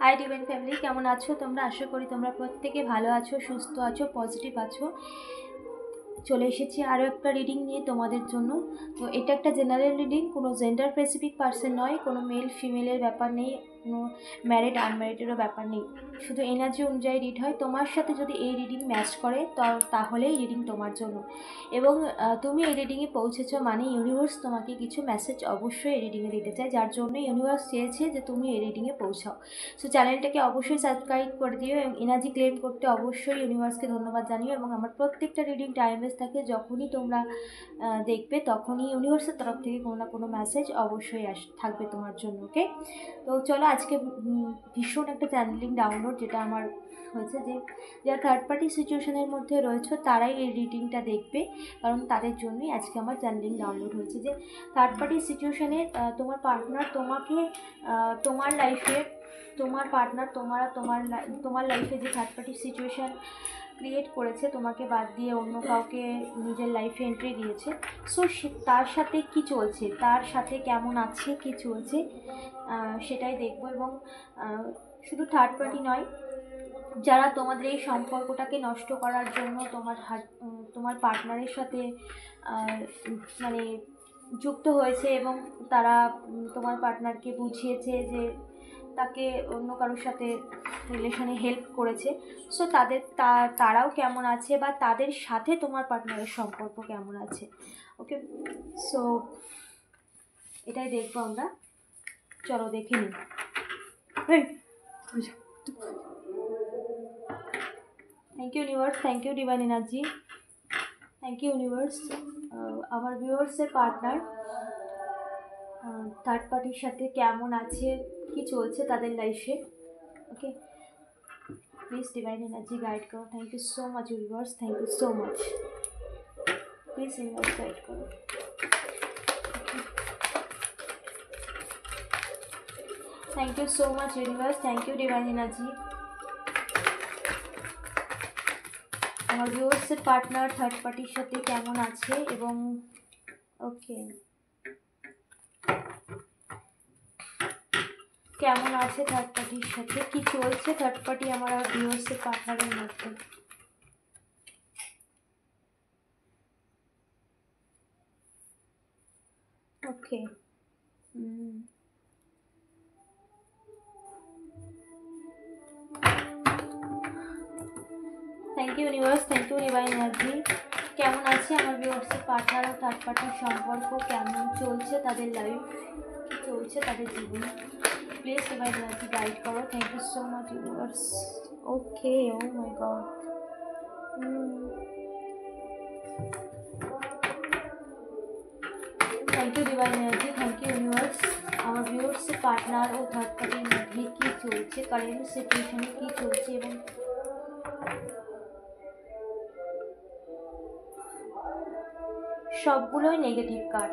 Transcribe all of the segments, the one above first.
Hi divine family, কেমন আছো তোমরা? আশা করি তোমরা প্রত্যেকে ভালো আছো, সুস্থ আছো, পজিটিভ আছো। চলে এসেছি আরও একটা রিডিং নিয়ে তোমাদের জন্য। তো এটা একটা জেনারেল রিডিং, কোনো জেন্ডার স্পেসিফিক পার্সন নয়, কোনো মেল ফিমেলের ব্যাপার নেই, কোনো ম্যারিড আনম্যারিডেরও ব্যাপার নেই, শুধু এনার্জি অনুযায়ী রিড হয়। তোমার সাথে যদি এই রিডিং ম্যাচ করে তাহলেই রিডিং তোমার জন্য। এবং তুমি এই রিডিংয়ে পৌঁছেছো মানে ইউনিভার্স তোমাকে কিছু মেসেজ অবশ্যই এই রিডিংয়ে দিতে চায়, যার জন্য ইউনিভার্স চেয়েছে যে তুমি এই রিডিংয়ে পৌঁছাও। সো চ্যানেলটাকে অবশ্যই সাবস্ক্রাইব করে দিও এবং এনার্জি ক্লেম করতে অবশ্যই ইউনিভার্সকে ধন্যবাদ জানিও। এবং আমার প্রত্যেকটা রিডিং টাইমলেস থাকে, যখনই তোমরা দেখবে তখনই ইউনিভার্সের তরফ থেকে কোনো না কোনো মেসেজ অবশ্যই থাকবে তোমার জন্য। ওকে, তো চলো আজকে ভীষণ একটা চ্যানেলিং ডাউনলোড যেটা আমার হয়েছে, যে যারা থার্ড পার্টি সিচুয়েশনের মধ্যে রয়েছে তারাই এই রিডিংটা দেখবে, কারণ তাদের জন্যই আজকে আমার চ্যানেলিং ডাউনলোড হয়েছে। যে থার্ড পার্টি সিচুয়েশনে তোমার পার্টনার তোমাকে তোমার লাইফে, তোমার পার্টনার তোমার লাইফে যে থার্ড পার্টি সিচুয়েশান ক্রিয়েট করেছে, তোমাকে বাদ দিয়ে অন্য কাউকে নিজের লাইফে এন্ট্রি দিয়েছে। সো তার সাথে কি চলছে, তার সাথে কেমন আছে, কি চলছে সেটাই দেখবো। এবং শুধু থার্ড পার্টি নয়, যারা তোমাদের এই সম্পর্কটাকে নষ্ট করার জন্য তোমার পার্টনারের সাথে মানে যুক্ত হয়েছে এবং তারা তোমার পার্টনারকে বুঝিয়েছে যে তাকে অন্য কারোর সাথে রিলেশনে হেল্প করেছে। সো তারাও কেমন আছে বা তাদের সাথে তোমার পার্টনারের সম্পর্ক কেমন আছে। ওকে, সো এটাই দেখবো আমরা। চলো দেখে নিই। Thank you universe, thank you divine energy, thank you universe. আমার ভিউয়ার্সের পার্টনার থার্ড পার্টির সাথে কেমন আছে, কি চলছে তাদের লাইফে। Okay, please divine energy guide করো। Thank you so much universe, thank you so much. Please universe guide করো। Thank you so much universe, thank you divine energy. আমার ভিউয়ার্সের পার্টনার থার্ড পার্টির সাথে কেমন আছে এবং ওকে কেমন আছে থার্ড পার্টির সাথে, কি চলছে থার্ড পার্টি আমার আর ভিউয়ার্সের পার্টনারের মধ্যে। Okay, thank you universe, thank you divine energy. কেমন আছে আমার ভিউয়ার্সের পার্টনার ও থার্ড পার্টির সম্পর্ক, কেমন চলছে তাদের লাইফ, কি চলছে তাদের জীবন। প্লিজ ডিভাইন এনার্জি গাইড করো। Thank you so much universe. Okay, oh my God. Thank you divine energy, thank you universe. আমার ভিউয়ার্সের পার্টনার ও থার্ড পার্টির মধ্যে কী চলছে, কারেন্ট সিচুয়েশনে কী চলছে এবং সবগুলোই negative card.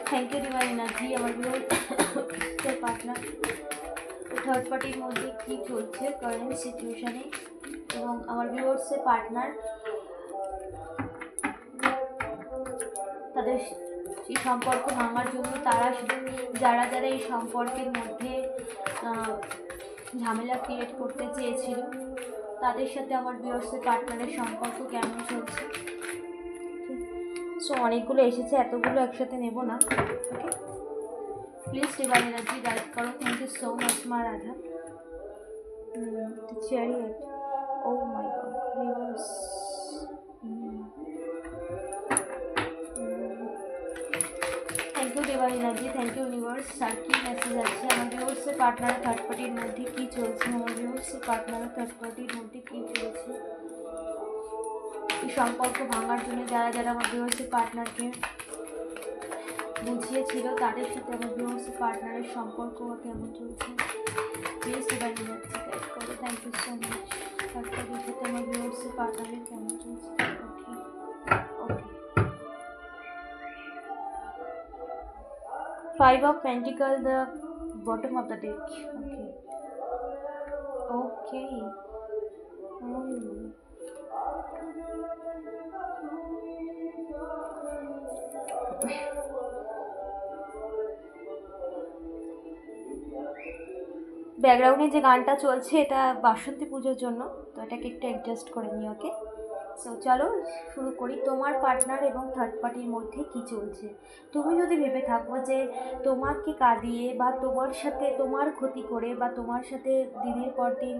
Thank you divine energy. আমার ভিউয়ার্সের পার্টনার থার্ড পার্টির মধ্যে কী চলছে কারেন্ট সিচুয়েশনে এবং আমার ভিউয়ার্সের পার্টনার তাদের এই সম্পর্ক ভাঙার জন্য যারা এই সম্পর্কের মধ্যে ঝামেলা ক্রিয়েট করতে চেয়েছিল, তাদের সাথে আমার ভিউয়ার্সের পার্টনারের সম্পর্ক কেমন চলছে। সো অনেকগুলো এসেছে, এতগুলো একসাথে নেব না। Okay, please divine energy guide করো। থ্যাংক ইউ সো মাচ মা Radha. Chariot, oh my god, viewers. Thank you divine energy, thank you universe. আর কি মেসেজ আছে আমার ভিউয়ার্সের পার্টনার থার্ড পার্টির মধ্যে কী চলছে, আমার ভিউয়ার্সের পার্টনার থার্ড পার্টির মধ্যে কী চলছে। এই সম্পর্ক ভাঙার জন্য যারা আমার ভিউয়ার্সের পার্টনারকে বুঝিয়েছিল, তাদের সাথে আমার ভিউয়ার্সের পার্টনারের সম্পর্ক কেমন চলছে। প্লিজ ডিভাইন এনার্জি গাইড করো। Thank you so much. Third পার্টির সাথে আমার ভিউয়ার্সের পার্টনারের কেমন চলছে। ওকে, ওকে। Five of Pentacles, the bottom of the deck. Okay. ব্যাকগ্রাউন্ডে যে গানটা চলছে এটা বাসন্তী পুজোর জন্য, তো এটাকে একটু অ্যাডজাস্ট করে নিই। ওকে, সো চলো শুরু করি। তোমার পার্টনার এবং থার্ড পার্টির মধ্যে কি চলছে? তুমি যদি ভেবে থাকো যে তোমাকে কাঁদিয়ে বা তোমার সাথে তোমার ক্ষতি করে বা তোমার সাথে দিনের পর দিন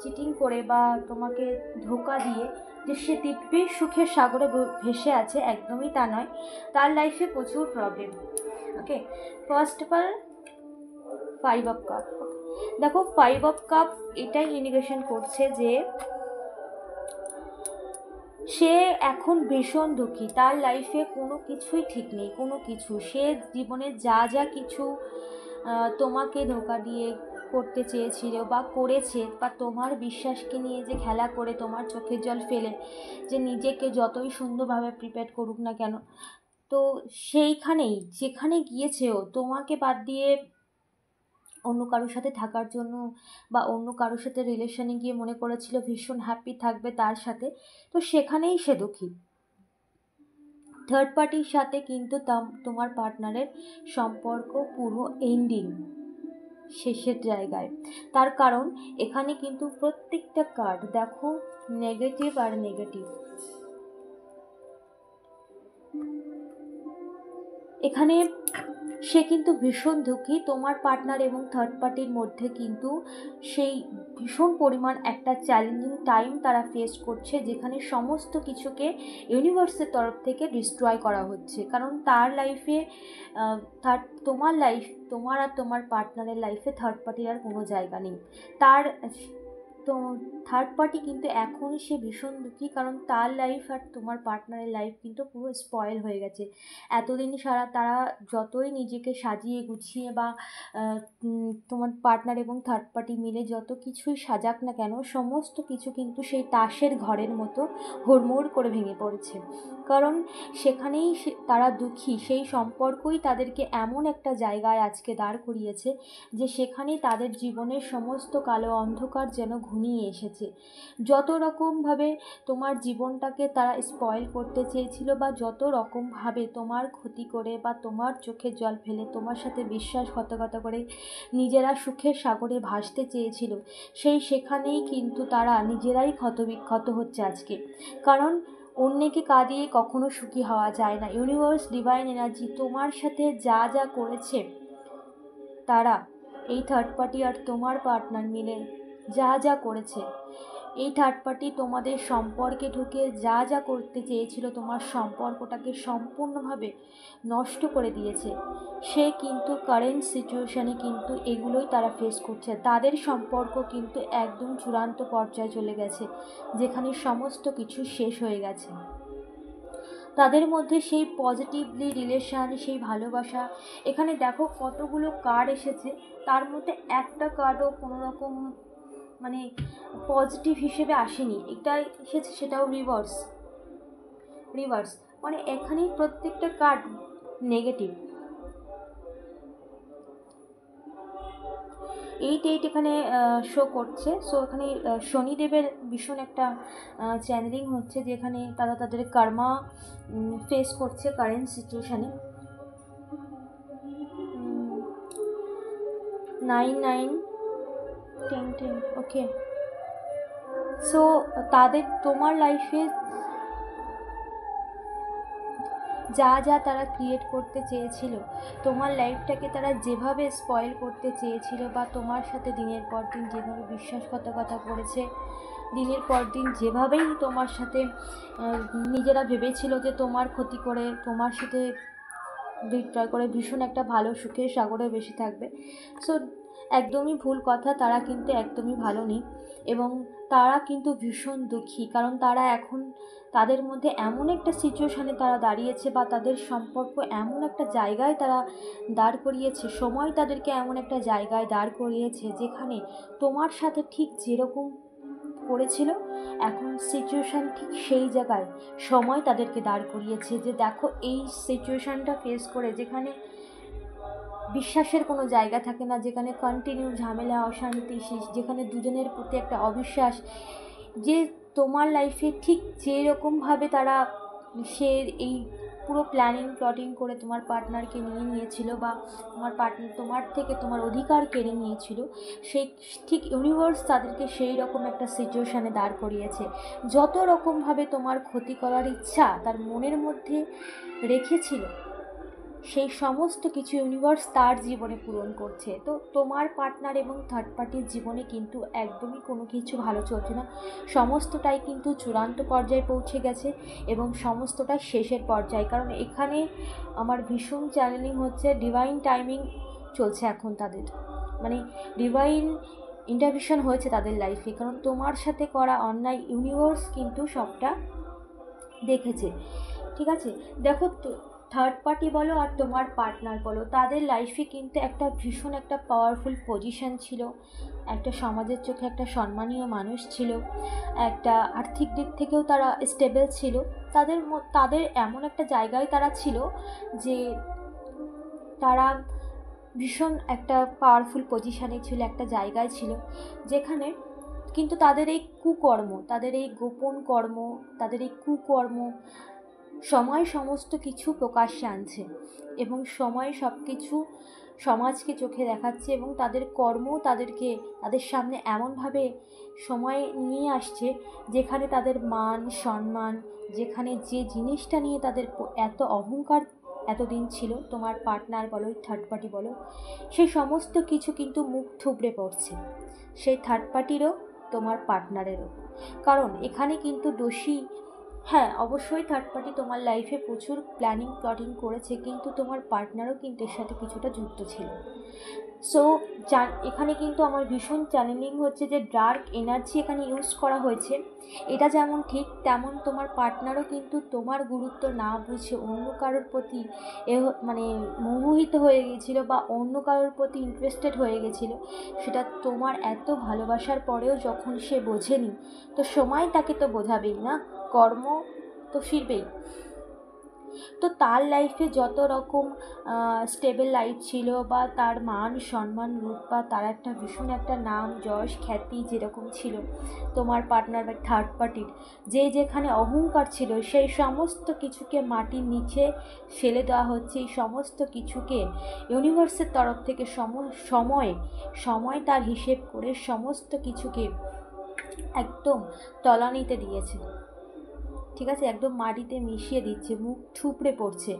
চিটিং করে বা তোমাকে ধোকা দিয়ে যে সে দিব্যি সুখের সাগরে ভেসে আছে, একদমই তা নয়। তার লাইফে প্রচুর problem. Okay, first of all 5 of cup. দেখো 5 অফ কাপ এটাই ইন্ডিকেশন করছে যে সে এখন ভীষণ দুঃখী, তার লাইফে কোনো কিছুই ঠিক নেই, কোনো কিছু। সে জীবনে যা যা কিছু তোমাকে ধোকা দিয়ে করতে চেয়েছিল বা করেছে, বা তোমার বিশ্বাসকে নিয়ে যে খেলা করে তোমার চোখের জল ফেলে যে নিজেকে যতই সুন্দরভাবে প্রিপেয়ার করুক না কেন, তো সেইখানেই যেখানে গিয়েছে ও তোমাকে বাদ দিয়ে অন্য কারোর সাথে থাকার জন্য বা অন্য কারোর সাথে রিলেশনে গিয়ে মনে করেছিল ভীষণ হ্যাপি থাকবে তার সাথে, তো সেখানেই সে দুঃখী। থার্ড পার্টির সাথে কিন্তু তোমার পার্টনারের সম্পর্ক পুরো এন্ডিং, শেষের জায়গায়। তার কারণ এখানে কিন্তু প্রত্যেকটা কার্ড দেখো নেগেটিভ আর নেগেটিভ। এখানে সে কিন্তু ভীষণ দুঃখী। তোমার পার্টনার এবং থার্ড পার্টির মধ্যে কিন্তু সেই ভীষণ পরিমাণ একটা চ্যালেঞ্জিং টাইম তারা ফেস করছে, যেখানে সমস্ত কিছুকে ইউনিভার্সের তরফ থেকে ডিস্ট্রয় করা হচ্ছে। কারণ তার লাইফে তোমার আর তোমার পার্টনারের লাইফে থার্ড পার্টির আর কোনো জায়গা নেই। তার তো থার্ড পার্টি কিন্তু এখন সে ভীষণ দুঃখী, কারণ তার লাইফ আর তোমার পার্টনারের লাইফ কিন্তু পুরো স্পয়েল হয়ে গেছে। এতদিন সারা তারা যতই নিজেকে সাজিয়ে গুছিয়ে বা তোমার পার্টনার এবং থার্ড পার্টি মিলে যত কিছুই সাজাক না কেন, সমস্ত কিছু কিন্তু সেই তাসের ঘরের মতো হুড়মুড় করে ভেঙে পড়েছে। কারণ সেখানেই তারা দুঃখী, সেই সম্পর্কই তাদেরকে এমন একটা জায়গায় আজকে দাঁড় করিয়েছে যে সেখানেই তাদের জীবনের সমস্ত কালো অন্ধকার যেন ঘনিয়ে এসেছে। যত রকমভাবে তোমার জীবনটাকে তারা স্পয়েল করতে চেয়েছিল বা যত রকমভাবে তোমার ক্ষতি করে বা তোমার চোখে জল ফেলে তোমার সাথে বিশ্বাসঘাতকতা করে নিজেরা সুখের সাগরে ভাসতে চেয়েছিল, সেখানেই কিন্তু তারা নিজেরাই ক্ষতবিক্ষত হচ্ছে আজকে। কারণ অন্যকে কাঁদিয়ে কখনো সুখী হওয়া যায় না। ইউনিভার্স, ডিভাইন এনার্জি তোমার সাথে যা যা করেছে, তারা এই থার্ড পার্টি আর তোমার পার্টনার মিলে যা যা করেছে, এই থার্ড পার্টি তোমাদের সম্পর্কে ঢুকে যা যা করতে চেয়েছিল, তোমার সম্পর্কটাকে সম্পূর্ণভাবে নষ্ট করে দিয়েছে। সে কিন্তু কারেন্ট সিচুয়েশানে কিন্তু এগুলোই তারা ফেস করছে। তাদের সম্পর্ক কিন্তু একদম চূড়ান্ত পর্যায়ে চলে গেছে, যেখানে সমস্ত কিছু শেষ হয়ে গেছে। তাদের মধ্যে সেই পজিটিভলি রিলেশান, সেই ভালোবাসা, এখানে দেখো কতগুলো কার্ড এসেছে, তার মধ্যে একটা কার্ডও কোনো রকম মানে পজিটিভ হিসেবে আসেনি। এটা এসেছে সেটাও রিভার্স। মানে এখানে প্রত্যেকটা কার্ড নেগেটিভ। 8 এখানে শো করছে। সো এখানে শনিদেবের ভীষণ একটা চ্যানেলিং হচ্ছে, যেখানে তারা তাদের কর্মা ফেস করছে কারেন্ট সিচুয়েশানে। 9 9 10 10 ওকে। সো তোমার লাইফে যা যা তারা ক্রিয়েট করতে চেয়েছিল, তোমার লাইফটাকে তারা যেভাবে স্পয়েল করতে চেয়েছিল বা তোমার সাথে দিনের পর দিন যেভাবে বিশ্বাসঘাতকতা করেছে, দিনের পর দিন যেভাবেই তোমার সাথে নিজেরা ভেবেছিল যে তোমার ক্ষতি করে তোমার সাথে ডিস্ট্রয় করে ভীষণ একটা ভালো সুখের সাগরে বেশি থাকবে। সো একদমই ভুল কথা, তারা কিন্তু একদমই ভালো নেই এবং তারা কিন্তু ভীষণ দুঃখী। কারণ তারা এখন তাদের মধ্যে এমন একটা সিচুয়েশানে তারা দাঁড়িয়েছে বা তাদের সম্পর্ক এমন একটা জায়গায় তারা দাঁড় করিয়েছে, সময় তাদেরকে এমন একটা জায়গায় দাঁড় করিয়েছে যেখানে তোমার সাথে ঠিক যেরকম করেছিল, এখন সিচুয়েশান ঠিক সেই জায়গায় সময় তাদেরকে দাঁড় করিয়েছে যে দেখো এই সিচুয়েশানটা ফেস করে, যেখানে বিশ্বাসের কোনো জায়গা থাকে না, যেখানে কন্টিনিউ ঝামেলা, অশান্তি, যেখানে দুজনের প্রতি একটা অবিশ্বাস, যে তোমার লাইফে ঠিক যেরকমভাবে তারা এই পুরো প্ল্যানিং প্লটিং করে তোমার পার্টনারকে নিয়ে নিয়েছিল বা তোমার পার্টনার তোমার থেকে তোমার অধিকার কেড়ে নিয়েছিল, সেই ঠিক ইউনিভার্স তাদেরকে সেই রকম একটা সিচুয়েশানে দাঁড় করিয়েছে। যত রকমভাবে তোমার ক্ষতি করার ইচ্ছা তার মনের মধ্যে রেখেছিল, সেই সমস্ত কিছু ইউনিভার্স তার জীবনে পূরণ করছে। তো তোমার পার্টনার এবং থার্ড পার্টির জীবনে কিন্তু একদমই কোনো কিছু ভালো চলছে না, সমস্তটাই কিন্তু চূড়ান্ত পর্যায়ে পৌঁছে গেছে এবং সমস্তটাই শেষের পর্যায়ে। কারণ এখানে আমার ভীষণ চ্যানেলিং হচ্ছে, ডিভাইন টাইমিং চলছে এখন তাদের, মানে ডিভাইন ইন্টারভিশন হয়েছে তাদের লাইফে। কারণ তোমার সাথে করা অন্যায় ইউনিভার্স কিন্তু সবটা দেখেছে। ঠিক আছে, দেখো তো থার্ড পার্টি বলো আর তোমার পার্টনার বলো, তাদের লাইফে কিন্তু একটা ভীষণ একটা পাওয়ারফুল পজিশন ছিল, একটা সমাজের চোখে একটা সম্মানীয় মানুষ ছিল, একটা আর্থিক দিক থেকেও তারা স্টেবল ছিল। তাদের এমন একটা জায়গায় তারা ছিল যে তারা ভীষণ একটা পাওয়ারফুল পজিশানে ছিল, একটা জায়গায় ছিল যেখানে কিন্তু তাদের এই কুকর্ম, তাদের এই গোপন কর্ম, তাদের এই কুকর্ম সময় সমস্ত কিছু প্রকাশ্যে আনছে এবং সময় সব কিছু সমাজকে চোখে দেখাচ্ছে এবং তাদের কর্ম তাদের সামনে এমনভাবে সময় নিয়ে আসছে যেখানে তাদের মান সম্মান, যেখানে যে জিনিসটা নিয়ে তাদের এত অহংকার এতদিন ছিল, তোমার পার্টনার বলো থার্ড পার্টি বলো, সেই সমস্ত কিছু কিন্তু মুখ থুবড়ে পড়ছে, সেই থার্ড পার্টিরও তোমার পার্টনারেরও। কারণ এখানে কিন্তু দোষী, হ্যাঁ অবশ্যই থার্ড পার্টি তোমার লাইফে প্রচুর প্ল্যানিং প্লটিং করেছে, কিন্তু তোমার পার্টনারও কিন্তু এর সাথে কিছুটা যুক্ত ছিল। সো এখানে কিন্তু আমার ভীষণ চ্যালেঞ্জিং হচ্ছে যে ডার্ক এনার্জি এখানে ইউজ করা হয়েছে, এটা যেমন ঠিক তেমন তোমার পার্টনারও কিন্তু তোমার গুরুত্ব না বুঝে অন্য কারোর প্রতি মানে মোহিত হয়ে গেছিলো বা অন্য কারোর প্রতি ইন্টারেস্টেড হয়ে গেছিলো। সেটা তোমার এত ভালোবাসার পরেও যখন সে বোঝেনি, তো সময় তাকে তো বোঝাবেই না, কর্ম তো ফিরবেই। তো তার লাইফে যত রকম স্টেবল লাইফ ছিল বা তার মান সম্মান রূপ বা তার একটা ভীষণ একটা নাম যশ খ্যাতি যেরকম ছিল তোমার পার্টনার বা থার্ড পার্টির, যে যেখানে অহংকার ছিল সেই সমস্ত কিছুকে মাটির নিচে ফেলে দেওয়া হচ্ছে। এই সমস্ত কিছুকে ইউনিভার্সের তরফ থেকে সময় তার হিসেব করে সমস্ত কিছুকে একদম তলানিতে দিয়েছে। ঠিক আছে, একদম মাটিতে মিশিয়ে দিচ্ছে, মুখ থুবড়ে পড়ছে।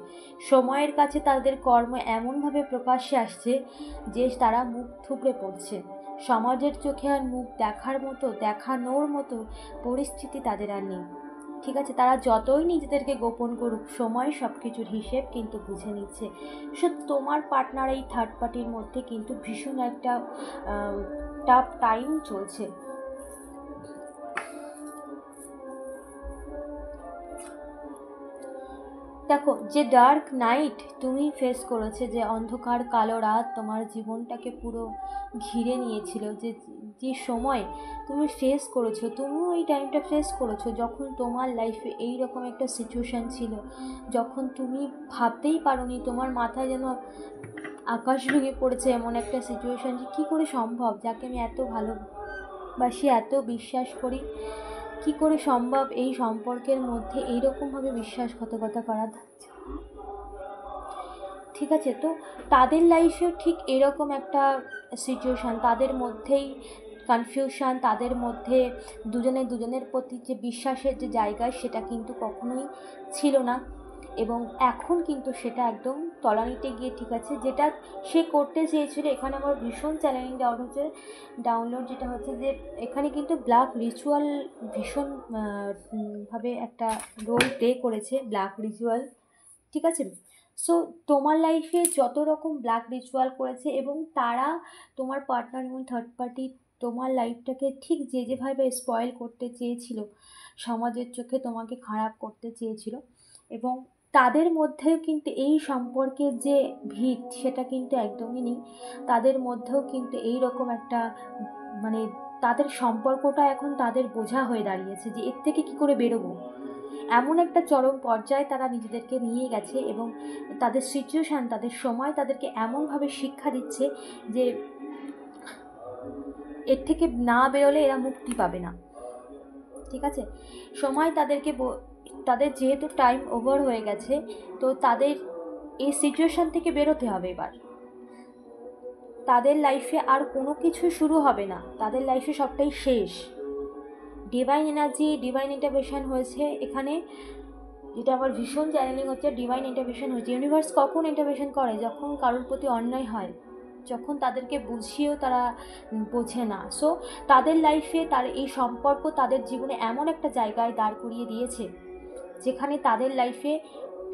সময়ের কাছে তাদের কর্ম এমনভাবে প্রকাশ্যে আসছে যে তারা মুখ থুবড়ে পড়ছে। সমাজের চোখে আর মুখ দেখানোর মতো পরিস্থিতি তাদের আর নেই। ঠিক আছে, তারা যতই নিজেদেরকে গোপন করুক, সময় সব কিছুর হিসেব কিন্তু বুঝে নিচ্ছে। সো তোমার পার্টনার এই থার্ড পার্টির মধ্যে কিন্তু ভীষণ একটা টাফ টাইম চলছে। দেখো, যে ডার্ক নাইট তুমি ফেস করেছে, যে অন্ধকার কালো রাত তোমার জীবনটাকে পুরো ঘিরে নিয়েছিল, যে সময় তুমি ফেস করেছো, তুমিও এই টাইমটা ফেস করেছো যখন তোমার লাইফে এই রকম একটা সিচুয়েশান ছিল, যখন তুমি ভাবতেই পারোনি, তোমার মাথায় যেন আকাশ ভেঙে পড়েছে এমন একটা সিচুয়েশান যে কী করে সম্ভব, যাকে আমি এত ভালোবাসি এত বিশ্বাস করি, কি করে সম্ভব এই সম্পর্কের মধ্যে এইরকমভাবে বিশ্বাসঘাতকতা করা। ঠিক আছে, তো তাদের লাইফেও ঠিক এরকম একটা সিচুয়েশান, তাদের মধ্যেই কনফিউশন, তাদের মধ্যে দুজনের প্রতি যে বিশ্বাসের যে জায়গা সেটা কিন্তু কখনোই ছিল না এবং এখন কিন্তু সেটা একদম তলানিতে গিয়ে, ঠিক আছে, যেটা সে করতে চেয়েছিল। এখানে আমার ভীষণ চ্যালেঞ্জিং ডাউনলোড যেটা হচ্ছে যে এখানে কিন্তু ব্ল্যাক রিচুয়াল ভীষণ ভাবে একটা রোল প্লে করেছে, ব্ল্যাক রিচুয়াল। ঠিক আছে, সো তোমার লাইফে যত রকম ব্ল্যাক রিচুয়াল করেছে এবং তারা তোমার পার্টনার এবং থার্ড পার্টি তোমার লাইফটাকে ঠিক যেভাবে স্পয়েল করতে চেয়েছিল, সমাজের চোখে তোমাকে খারাপ করতে চেয়েছিল, এবং তাদের মধ্যেও কিন্তু এই সম্পর্কের যে ভিত সেটা কিন্তু একদমই নেই। তাদের মধ্যেও কিন্তু এই রকম একটা মানে তাদের সম্পর্কটা এখন তাদের বোঝা হয়ে দাঁড়িয়েছে যে এর থেকে কী করে বেরোবো, এমন একটা চরম পর্যায়ে তারা নিজেদেরকে নিয়ে গেছে এবং তাদের সিচুয়েশান, তাদের সময় তাদেরকে এমনভাবে শিক্ষা দিচ্ছে যে এর থেকে না বেরোলে এরা মুক্তি পাবে না। ঠিক আছে, সময় তাদেরকে তাদের যেহেতু টাইম ওভার হয়ে গেছে, তো তাদের এই সিচুয়েশান থেকে বেরোতে হবে এবার। তাদের লাইফে আর কোনো কিছু শুরু হবে না, তাদের লাইফে সবটাই শেষ। ডিভাইন এনার্জি, ডিভাইন ইন্টারভেনশন হয়েছে এখানে, যেটা আমার ভীষণ চ্যানেলিং হচ্ছে। ডিভাইন ইন্টারভেনশন হয়েছে। ইউনিভার্স কখন ইন্টারভেনশন করে? যখন কারোর প্রতি অন্যায় হয়, যখন তাদেরকে বুঝিয়েও তারা বোঝে না। সো তাদের লাইফে তার এই সম্পর্ক তাদের জীবনে এমন একটা জায়গায় দাঁড় করিয়ে দিয়েছে যেখানে তাদের লাইফে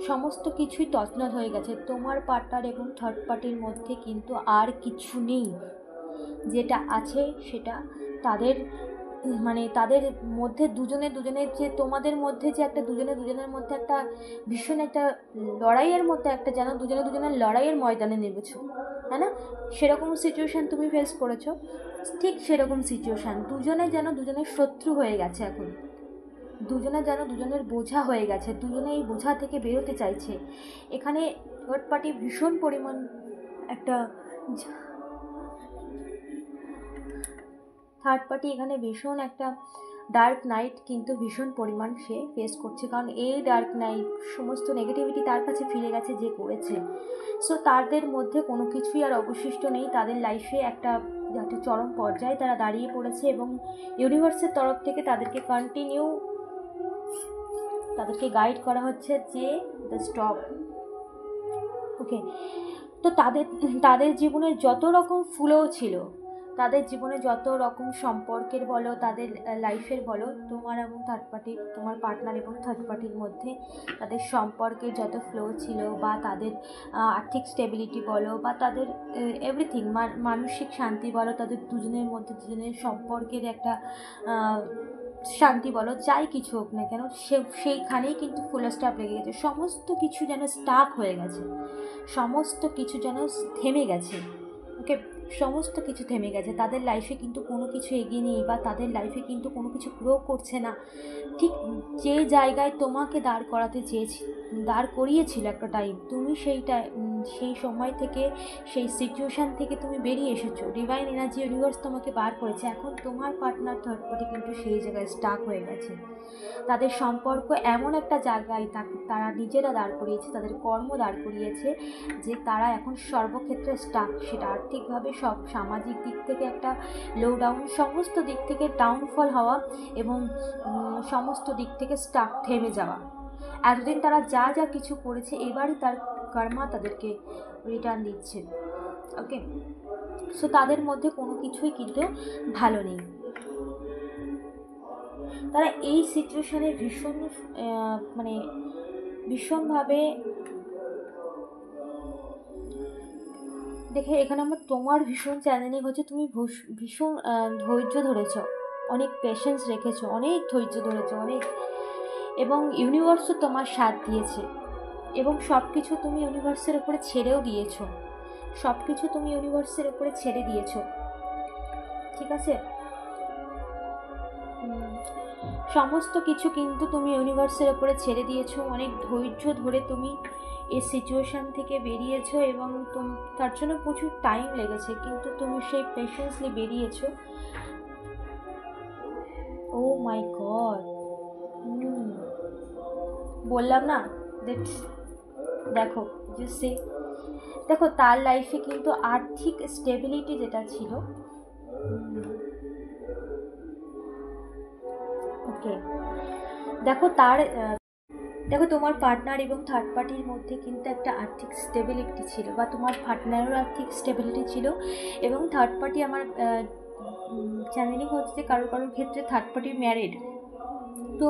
সমস্ত কিছুই তছনছ হয়ে গেছে। তোমার পার্টনার এবং থার্ড পার্টির মধ্যে কিন্তু আর কিছু নেই। যেটা আছে সেটা তাদের তাদের মধ্যে দুজনের যে তোমাদের মধ্যে যে একটা দুজনের মধ্যে একটা ভীষণ একটা লড়াইয়ের মধ্যে একটা যেন দুজনের লড়াইয়ের ময়দানে নেমেছো, তাই না? সেরকম সিচুয়েশান তুমি ফেস করেছো, ঠিক সেরকম সিচুয়েশান। দুজনে যেন দুজনের শত্রু হয়ে গেছে এখন, দুজনে যেন দুজনের বোঝা হয়ে গেছে, দুজনে এই বোঝা থেকে বেরোতে চাইছে। এখানে থার্ড পার্টি ভীষণ পরিমাণ একটা থার্ড পার্টি এখানে ভীষণ একটা ডার্ক নাইট কিন্তু ভীষণ পরিমাণ সে ফেস করছে, কারণ এই ডার্ক নাইট সমস্ত নেগেটিভিটি তার কাছে ফিরে গেছে যে করেছে। সো তাদের মধ্যে কোনো কিছুই আর অবশিষ্ট নেই। তাদের লাইফে একটা চরম পর্যায়ে তারা দাঁড়িয়ে পড়েছে এবং ইউনিভার্সের তরফ থেকে তাদেরকে তাদেরকে গাইড করা হচ্ছে যে দ্য স্টপ। ওকে, তো তাদের জীবনে যত রকম ফ্লো ছিল, তাদের জীবনে যত রকম সম্পর্কের বলো, তাদের লাইফের বলো, তোমার এবং থার্ড পার্টির, তোমার পার্টনার এবং থার্ড পার্টির মধ্যে তাদের সম্পর্কের যত ফ্লো ছিল, বা তাদের আর্থিক স্টেবিলিটি বলো, বা তাদের এভরিথিং, মানসিক শান্তি বলো, তাদের দুজনের মধ্যে দুজনের সম্পর্কের একটা শান্তি বলো, যাই কিছু হোক না কেন, সেইখানেই কিন্তু ফুল স্টপ লেগে গেছে। সমস্ত কিছু যেন স্টাক হয়ে গেছে, সমস্ত কিছু যেন থেমে গেছে। ওকে, সমস্ত কিছু থেমে গেছে। তাদের লাইফে কিন্তু কোনো কিছু এগিয়ে নেই, বা তাদের লাইফে কিন্তু কোনো কিছু গ্রো করছে না। ঠিক যে জায়গায় তোমাকে দাঁড় করিয়েছিল একটা টাইম, তুমি সেই সময় থেকে, সেই সিচুয়েশান থেকে তুমি বেরিয়ে এসেছো। ডিভাইন এনার্জি, ইউনিভার্স তোমাকে বার করেছে। এখন তোমার পার্টনার থার্ড পার্টি কিন্তু সেই জায়গায় স্টাক হয়ে গেছে। তাদের সম্পর্ক এমন একটা জায়গায় তারা নিজেরা দাঁড় করিয়েছে, তাদের কর্ম দাঁড় করিয়েছে যে তারা এখন সর্বক্ষেত্রে স্টাক। সেটা আর্থিকভাবে, সব সামাজিক দিক থেকে একটা লো ডাউন, সমস্ত দিক থেকে ডাউনফল হওয়া, এবং সমস্ত দিক থেকে স্টাক, থেমে যাওয়া। এতদিন তারা যা কিছু করেছে, এবারই তার কর্মা তাদেরকে রিটার্ন দিচ্ছে। ওকে, সো তাদের মধ্যে কোনো কিছুই কিন্তু ভালো নেই। তারা এই সিচুয়েশানে ভীষণভাবে দেখে, এখানে আমার তোমার ভীষণ চ্যালেঞ্জিং হচ্ছে। তুমি ভীষণ ধৈর্য ধরেছ, অনেক পেশেন্স রেখেছো, অনেক ধৈর্য ধরেছো, এবং ইউনিভার্সও তোমার সাথ দিয়েছে, এবং সব কিছু তুমি ইউনিভার্সের উপরে ছেড়েও দিয়েছো, ঠিক আছে? সমস্ত কিছু কিন্তু তুমি ইউনিভার্সের উপরে ছেড়ে দিয়েছো। অনেক ধৈর্য ধরে তুমি এই সিচুয়েশান থেকে বেরিয়েছো, এবং তার জন্য প্রচুর টাইম লেগেছে, কিন্তু তুমি সেই পেশেন্সলি বেরিয়েছো। ও মাই গড, বললাম না? দেখো তার লাইফে কিন্তু আর্থিক স্টেবিলিটি যেটা ছিল, ওকে, দেখো তোমার পার্টনার এবং থার্ড পার্টির মধ্যে কিন্তু একটা আর্থিক স্টেবিলিটি ছিল, বা তোমার পার্টনারেরও আর্থিক স্টেবিলিটি ছিল, এবং থার্ড পার্টি, আমার চ্যানেলিং হচ্ছে কারোর ক্ষেত্রে থার্ড পার্টি ম্যারিড, তো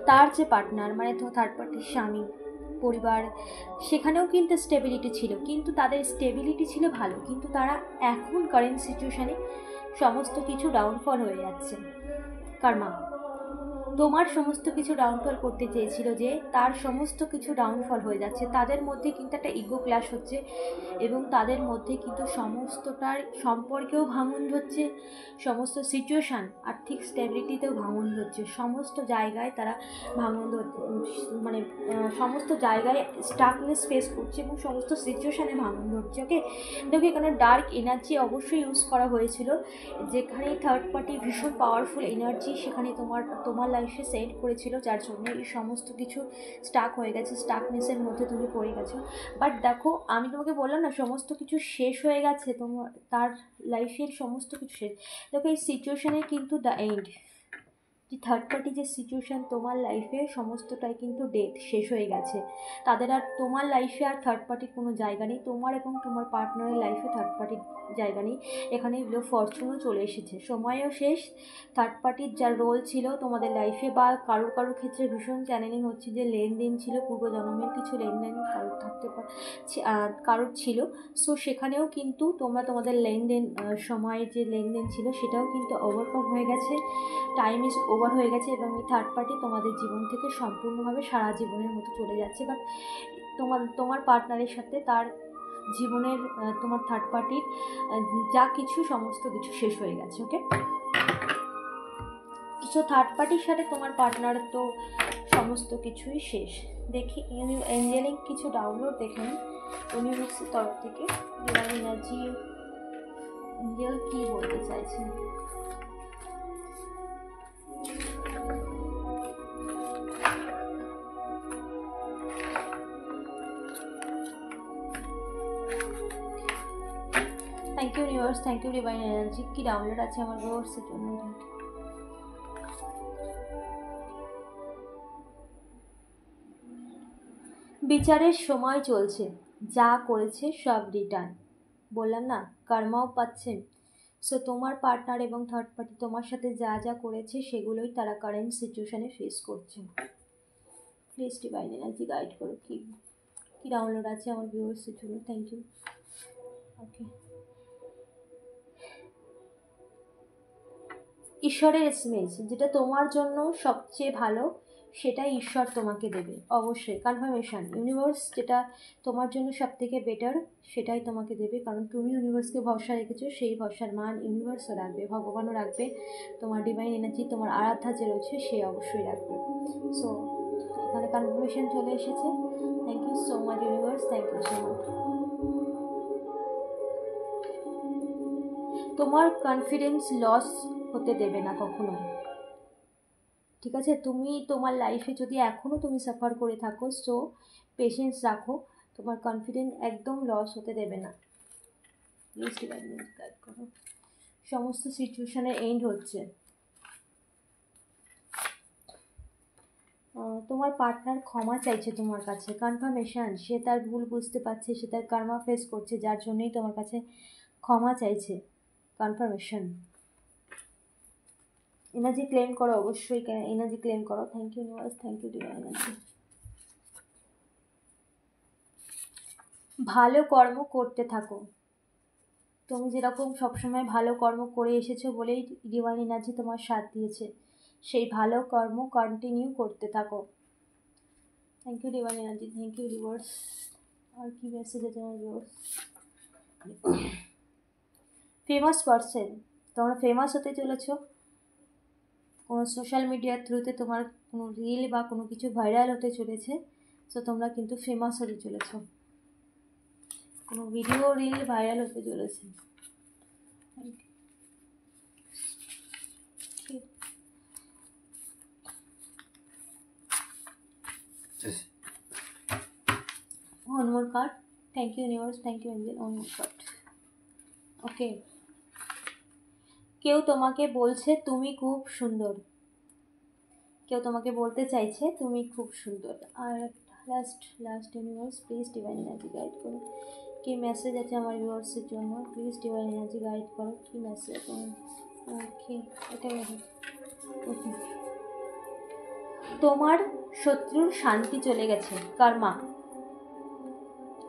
তার যে পার্টনার, তো থার্ড পার্টির স্বামী, পরিবার, সেখানেও কিন্তু স্টেবিলিটি ছিল, কিন্তু তাদের স্টেবিলিটি ছিল ভালো, কিন্তু তারা এখন কারেন্ট সিচুয়েশানে সমস্ত কিছু ডাউনফল হয়ে যাচ্ছে। কর্মা তোমার সমস্ত কিছু ডাউনফল করতে চেয়েছিল, যে তার সমস্ত কিছু ডাউনফল হয়ে যাচ্ছে। তাদের মধ্যে কিন্তু একটা ইগো ক্ল্যাশ হচ্ছে, এবং তাদের মধ্যে কিন্তু সমস্তটার সম্পর্কেও ভাঙন হচ্ছে, সমস্ত সিচুয়েশান, আর্থিক স্টেবিলিটিতেও ভাঙন হচ্ছে, সমস্ত জায়গায় তারা সমস্ত জায়গায় স্টাকনেস ফেস করছে, এবং সমস্ত সিচুয়েশানে ভাঙন হচ্ছে। ওকে, দেখো এখানে ডার্ক এনার্জি অবশ্যই ইউজ করা হয়েছিল, যেখানে থার্ড পার্টি ভীষণ পাওয়ারফুল এনার্জি, সেখানে তোমার লাইফে সেট করেছিল, যার জন্য এই সমস্ত কিছু স্টাক হয়ে গেছে, স্টাকনেসের মধ্যে তুমি পড়ে গেছো। বাট দেখো, আমি তোমাকে বললাম না সমস্ত কিছু শেষ হয়ে গেছে, তোমার তার লাইফের সমস্ত কিছু শেষ। দেখো এই সিচুয়েশানে কিন্তু দ্য এন্ড, যে থার্ড পার্টি যে সিচুয়েশান তোমার লাইফে সমস্তটাই কিন্তু ডেথ, শেষ হয়ে গেছে। তাদের আর তোমার লাইফে আর থার্ড পার্টির কোনো জায়গা নেই, তোমার এবং তোমার পার্টনারের লাইফে থার্ড পার্টির জায়গা নেই। এখানে ফরচুনও চলে এসেছে, সময়ও শেষ। থার্ড পার্টির যা রোল ছিল তোমাদের লাইফে, বা কারোর কারোর ক্ষেত্রে ভীষণ চ্যানেলিং হচ্ছে যে লেনদেন ছিল, পূর্বজন্মের কিছু লেনদেন কারোর থাকতে পারে, কারোর ছিল। সো সেখানেও কিন্তু তোমরা তোমাদের লেনদেন, সময়ের যে লেনদেন ছিল সেটাও কিন্তু ওভারকাম হয়ে গেছে, টাইম ইজ ওভার হয়ে গেছে, এবং এই থার্ড পার্টি তোমাদের জীবন থেকে সম্পূর্ণভাবে সারা জীবনের মতো চলে যাচ্ছে। বাট তোমার পার্টনারের সাথে তার জীবনের, তোমার থার্ড পার্টির যা কিছু সমস্ত কিছু শেষ হয়ে গেছে। ওকে, সো থার্ড পার্টির সাথে তোমার পার্টনারের তো সমস্ত কিছুই শেষ। দেখি এঞ্জেলিক কিছু ডাউনলোড দেখে নিন ইউনিভার্সের তরফ থেকে, ডিভাইন এনার্জি এঞ্জেল কী বলতে চাইছে। Thank you universe, thank you divine energy. কি ডাউনলোড আছে আমার ভিউয়ার্সের জন্য? বিচারের সময় চলছে, যা করেছে সব রিটার্ন, বললাম না কর্মাও পাচ্ছেন। সো তোমার পার্টনার এবং থার্ড পার্টি তোমার সাথে যা যা করেছে সেগুলোই তারা কারেন্ট সিচুয়েশানে ফেস করছে। প্লিজ ডিভাইন এনার্জি গাইড করো, কি ডাউনলোড আছে আমার ভিউয়ার্সের জন্য। Thank you. ওকে, ঈশ্বরের এসএমএস, যেটা তোমার জন্য সবচেয়ে ভালো সেটাই ঈশ্বর তোমাকে দেবে অবশ্যই। কনফার্মেশন, ইউনিভার্স যেটা তোমার জন্য সব থেকে বেটার সেটাই তোমাকে দেবে, কারণ তুমি ইউনিভার্সকে ভরসা রেখেছো, সেই ভরসার মান ইউনিভার্সও রাখবে, ভগবানও রাখবে, তোমার ডিভাইন এনার্জি, তোমার আরাধ্যা যে রয়েছে সে অবশ্যই রাখবে। সো এখানে কনফার্মেশন চলে এসেছে। Thank you so much universe, thank you so much. তোমার কনফিডেন্স লস হতে দেবে না কখনো, ঠিক আছে? তুমি তোমার লাইফে যদি এখনও তুমি সাফার করে থাকো, সো পেশেন্স রাখো, তোমার কনফিডেন্স একদম লস হতে দেবে না। প্লিজ গাইড করো, সমস্ত সিচুয়েশানে এন্ড হচ্ছে। তোমার পার্টনার ক্ষমা চাইছে তোমার কাছে, কনফার্মেশন, সে তার ভুল বুঝতে পারছে, সে তার কর্মা ফেস করছে, যার জন্যই তোমার কাছে ক্ষমা চাইছে। কনফার্মেশন, এনার্জি ক্লেম করো অবশ্যই, এনার্জি ক্লেম করো। Thank you universe, thank you divine energy. ভালো কর্ম করতে থাকো, তুমি যেরকম সবসময় ভালো কর্ম করে এসেছো বলেই ডিভাইন এনার্জি তোমার সাথ দিয়েছে, সেই ভালো কর্ম কন্টিনিউ করতে থাকো। Thank you divine energy, thank you universe. আর কি মেসেজ আছে আমার ভিউয়ার্স? ফেমাস পারসন, তোমরা ফেমাস হতে চলেছো, কোনো সোশ্যাল মিডিয়ার থ্রুতে তোমার কোনো রিল বা কোনো কিছু ভাইরাল হতে চলেছে। সো তোমরা কিন্তু ফেমাস হতে চলেছো, কোনো ভিডিও রিল ভাইরাল হতে চলেছে। One more card. Thank you universe, thank you angel. One more card. Okay. কেউ তোমাকে বলছে তুমি খুব সুন্দর, কেউ তোমাকে বলতে চাইছে তুমি খুব সুন্দর। আর last universe, please divine energy guide করো, কি মেসেজ আছে আমার ভিউয়ার্সের জন্য? প্লিজ ডিভাইন এনার্জি গাইড করো, কি মেসেজ আছে। ওকে, এটাই ওকে। তোমার শত্রুর শান্তি চলে গেছে, কর্মা।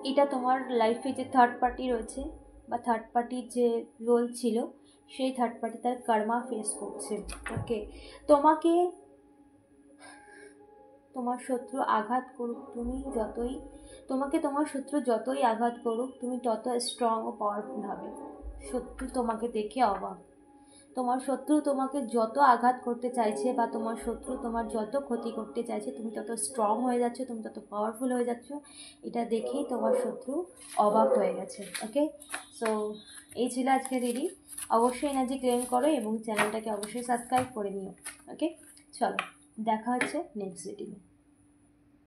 এটা তোমার লাইফে যে থার্ড পার্টি রয়েছে বা থার্ড পার্টির যে রোল ছিল, সেই থার্ড পার্টি তার কর্মা ফেস করছে। ওকে, তোমার শত্রু আঘাত করুক, তোমার শত্রু যতই আঘাত করুক, তুমি তত স্ট্রং ও পাওয়ারফুল হবে। শত্রু তোমাকে দেখে অবাক, তোমার শত্রু তোমাকে যত আঘাত করতে চাইছে বা তোমার শত্রু তোমার যত ক্ষতি করতে চাইছে, তুমি তত স্ট্রং হয়ে যাচ্ছ, তুমি তত পাওয়ারফুল হয়ে যাচ্ছ। এটা দেখেই তোমার শত্রু অবাক হয়ে গেছে। ওকে, সো এই ছিল আজকে রিডিং। অবশ্যই এনার্জি ক্লেম করো এবং চ্যানেলটাকে অবশ্যই সাবস্ক্রাইব করে নিও। ওকে, চলো। দেখা হচ্ছে নেক্সট রিডিংয়ে।